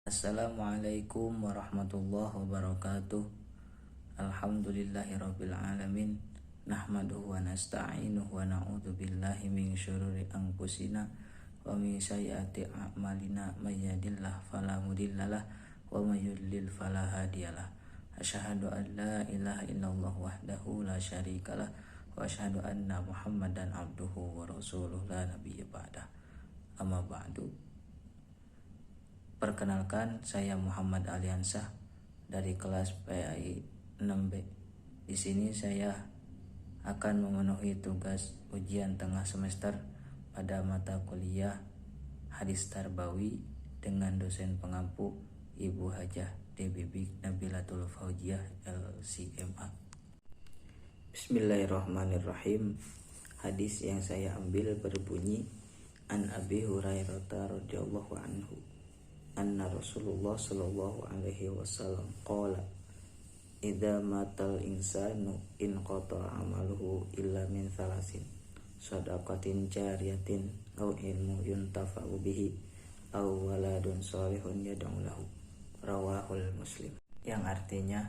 Assalamualaikum warahmatullahi wabarakatuh. Alhamdulillahirabbil alamin. Nahmaduhu wa nasta'inuhu wa na'udzu billahi min syururi anfusina wa min sayyiati a'malina. May yahdihillahu fala mudhillalah wa may yudlil fala hadiyalah. Asyhadu an la ilaha illallah wahdahu la syarikalah wa asyhadu anna Muhammadan abduhu wa rasuluh la nabiyya ba'dah. Amma ba'du. Perkenalkan, saya Muhammad Aliansah dari kelas PAI 6B. Di sini saya akan memenuhi tugas ujian tengah semester pada mata kuliah Hadis Tarbawi dengan dosen pengampu Ibu Hajah DBB Nabilatul Fauziah LCMA. Bismillahirrahmanirrahim. Hadis yang saya ambil berbunyi, An Abi Hurairah radhiyallahu anhu anna Rasulullah sallallahu alaihi wasallam qala idza matal insanu in qata'a amaluhu illa min thalasin shadaqatin jariyatin aw ilmu yuntafa'u bihi aw waladun shalihun yad'u lahu, rawahul Muslim. Yang artinya,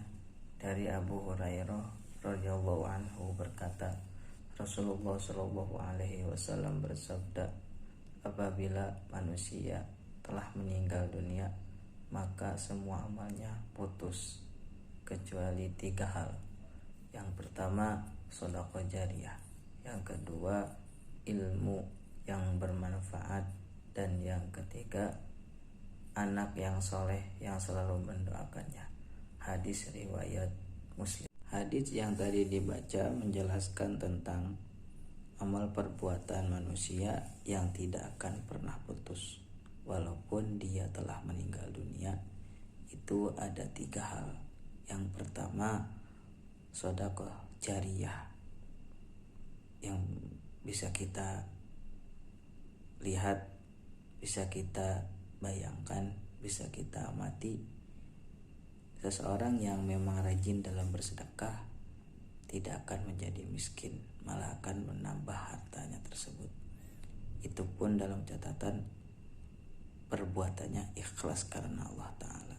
dari Abu Hurairah radhiyallahu anhu berkata, Rasulullah sallallahu alaihi wasallam bersabda, apabila manusia telah meninggal dunia, maka semua amalnya putus kecuali 3 hal. Yang pertama, sedekah jariyah. Yang kedua, ilmu yang bermanfaat. Dan yang ketiga, anak yang soleh yang selalu mendoakannya. Hadis riwayat Muslim. Hadis yang tadi dibaca menjelaskan tentang amal perbuatan manusia yang tidak akan pernah putus walaupun dia telah meninggal dunia. Itu ada 3 hal. Yang pertama, sedekah jariyah, yang bisa kita lihat, bisa kita bayangkan, bisa kita amati. Seseorang yang memang rajin dalam bersedekah tidak akan menjadi miskin, malah akan menambah hartanya tersebut. Itu pun dalam catatan perbuatannya ikhlas karena Allah Ta'ala.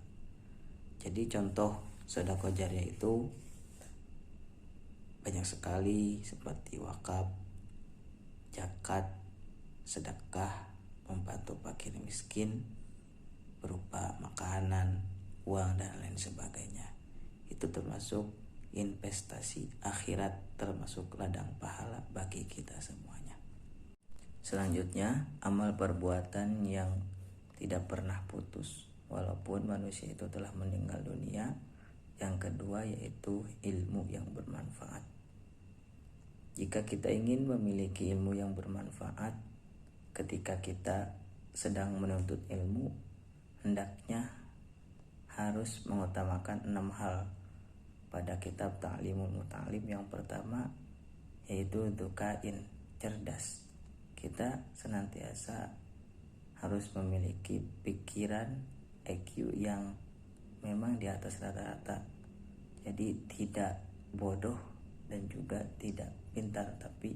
Jadi contoh sedekah jariyah itu banyak sekali, seperti wakaf, zakat, sedekah, membantu fakir miskin berupa makanan, uang, dan lain sebagainya. Itu termasuk investasi akhirat, termasuk ladang pahala bagi kita semuanya. Selanjutnya, amal perbuatan yang tidak pernah putus walaupun manusia itu telah meninggal dunia. Yang kedua yaitu ilmu yang bermanfaat. Jika kita ingin memiliki ilmu yang bermanfaat, ketika kita sedang menuntut ilmu, hendaknya harus mengutamakan 6 hal pada kitab Ta'limul Muta'allim. Yang pertama yaitu dukain, cerdas. Kita senantiasa harus memiliki pikiran IQ yang memang di atas rata-rata. Jadi tidak bodoh dan juga tidak pintar, tapi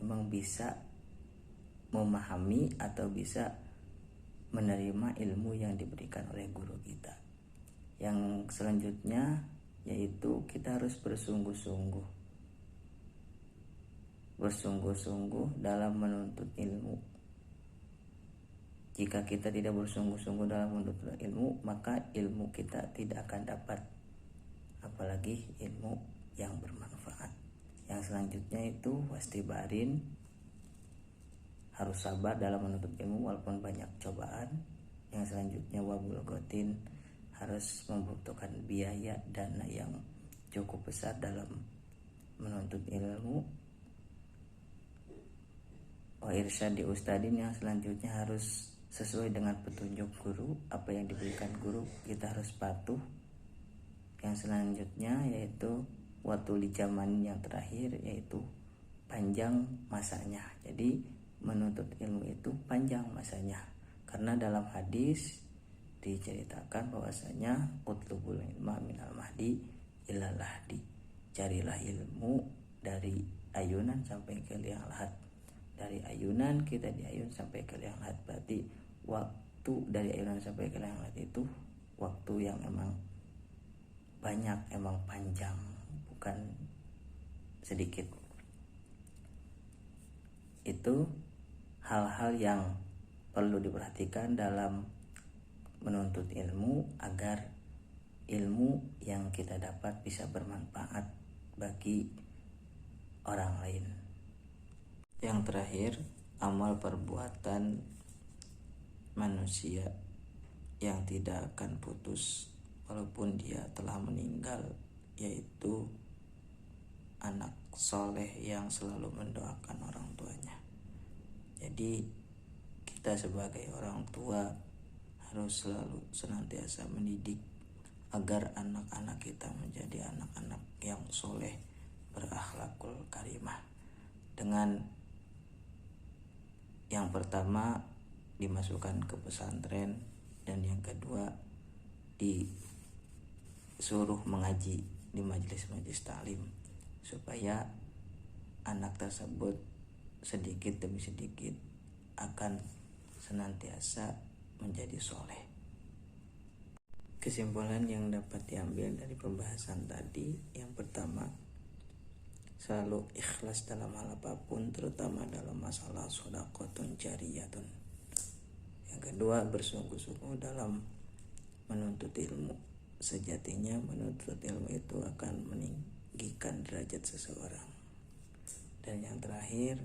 memang bisa memahami atau bisa menerima ilmu yang diberikan oleh guru kita. Yang selanjutnya yaitu kita harus bersungguh-sungguh dalam menuntut ilmu. Jika kita tidak bersungguh-sungguh dalam menuntut ilmu, maka ilmu kita tidak akan dapat, apalagi ilmu yang bermanfaat. Yang selanjutnya itu wastibarin, harus sabar dalam menuntut ilmu walaupun banyak cobaan. Yang selanjutnya wabulgotin, harus membutuhkan biaya, dana yang cukup besar dalam menuntut ilmu. Wa irsyadi ustadin, yang selanjutnya harus sesuai dengan petunjuk guru. Apa yang diberikan guru kita harus patuh. Yang selanjutnya yaitu watuli zaman, yang terakhir yaitu panjang masanya. Jadi menuntut ilmu itu panjang masanya, karena dalam hadis diceritakan bahwasanya utlubul ilma minal mahdi ilal lahdi, carilah ilmu dari ayunan sampai ke liang lahat. Dari ayunan kita diayun sampai ke liang lahat, berarti waktu dari ayunan sampai ke langit itu waktu yang emang banyak, emang panjang, bukan sedikit. Itu hal-hal yang perlu diperhatikan dalam menuntut ilmu agar ilmu yang kita dapat bisa bermanfaat bagi orang lain. Yang terakhir, amal perbuatan manusia yang tidak akan putus walaupun dia telah meninggal, yaitu anak soleh yang selalu mendoakan orang tuanya. Jadi kita sebagai orang tua harus selalu senantiasa mendidik agar anak-anak kita menjadi anak-anak yang soleh, berakhlakul karimah. Dengan yang pertama dimasukkan ke pesantren, dan yang kedua disuruh mengaji di majelis-majelis taklim, supaya anak tersebut sedikit demi sedikit akan senantiasa menjadi soleh. Kesimpulan yang dapat diambil dari pembahasan tadi, yang pertama, selalu ikhlas dalam hal apapun, terutama dalam masalah shadaqatun jariyatun. Yang kedua, bersungguh-sungguh dalam menuntut ilmu. Sejatinya menuntut ilmu itu akan meninggikan derajat seseorang. Dan yang terakhir,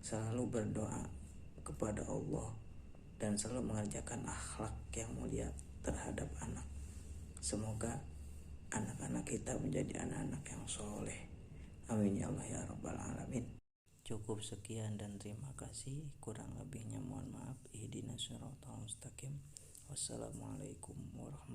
selalu berdoa kepada Allah dan selalu mengerjakan akhlak yang mulia terhadap anak. Semoga anak-anak kita menjadi anak-anak yang soleh. Amin ya Allah ya rabbal alamin. Cukup sekian dan terima kasih. Kurang lebihnya mohon maaf. Ihdinas siratal mustaqim. Wassalamualaikum warahmatullahi wabarakatuh.